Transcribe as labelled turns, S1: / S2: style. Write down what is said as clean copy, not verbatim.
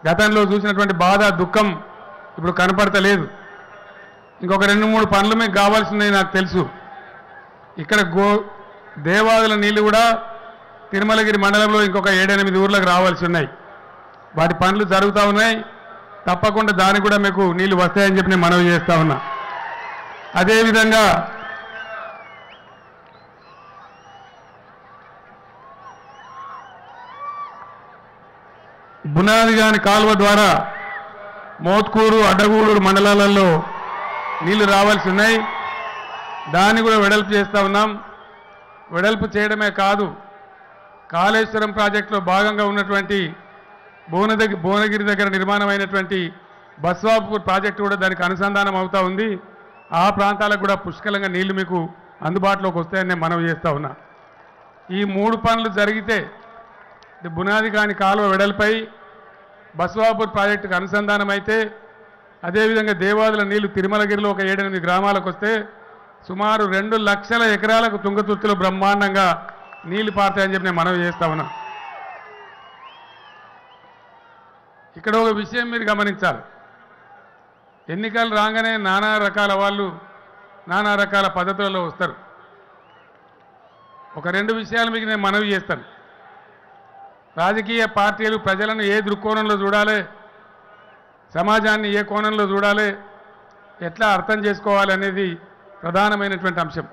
S1: గతంలో చూసినటువంటి బాధ దుఃఖం ఇప్పుడు కనపడతలేదు. ఇంకొక 2-3 పనులు మీకు కావాల్సినవి నాకు తెలుసు. ఇక్కడ దేవాదుల నీళ్లు కూడా తిరుమలగిరి మండలంలో ఇంకొక 7-8 ఊర్లకు రావాల్సి ఉన్నాయి. వాటి పనులు జరుగుతూ ఉన్నాయి. తప్పకుండా దానికి కూడా మీకు నీళ్లు వస్తాయని చెప్పి నేను మనవి చేస్తా ఉన్నా. అదేవిధంగా బునాదిగాని కాలువ ద్వారా మోత్కూరు అడ్డగూడూరు మండలాలలో నీళ్లు రావాల్సి ఉన్నాయి. దాన్ని కూడా వెడల్పు చేస్తూ ఉన్నాం. వెడల్పు చేయడమే కాదు, కాళేశ్వరం ప్రాజెక్టులో భాగంగా ఉన్నటువంటి భువనగిరి దగ్గర నిర్మాణమైనటువంటి బస్వాపూర్ ప్రాజెక్టు కూడా దానికి అనుసంధానం అవుతూ ఉంది. ఆ ప్రాంతాలకు కూడా పుష్కలంగా నీళ్లు మీకు అందుబాటులోకి వస్తాయని నేను మనవి చేస్తూ ఉన్నా. ఈ 3 పనులు జరిగితే బునాదిగాని కాలువ వెడల్పై బస్వాపూర్ ప్రాజెక్టుకు అనుసంధానం అయితే, అదేవిధంగా దేవాదుల నీళ్లు తిరుమలగిరిలో ఒక 7-8 గ్రామాలకు వస్తే సుమారు 2 లక్షల ఎకరాలకు తుంగతుర్తిలో బ్రహ్మాండంగా నీళ్లు పారుతాయని చెప్పి నేను మనవి చేస్తా ఉన్నా. ఇక్కడ ఒక విషయం మీరు గమనించాలి. ఎన్నికలు రాగానే నానా రకాల వాళ్ళు నానా రకాల పద్ధతులలో వస్తారు. ఒక 2 విషయాలు మీకు నేను మనవి చేస్తాను. రాజకీయ పార్టీలు ప్రజలను ఏ దృక్కోణంలో చూడాలి, సమాజాన్ని ఏ కోణంలో చూడాలి, ఎట్లా అర్థం చేసుకోవాలి అనేది ప్రధానమైనటువంటి అంశం.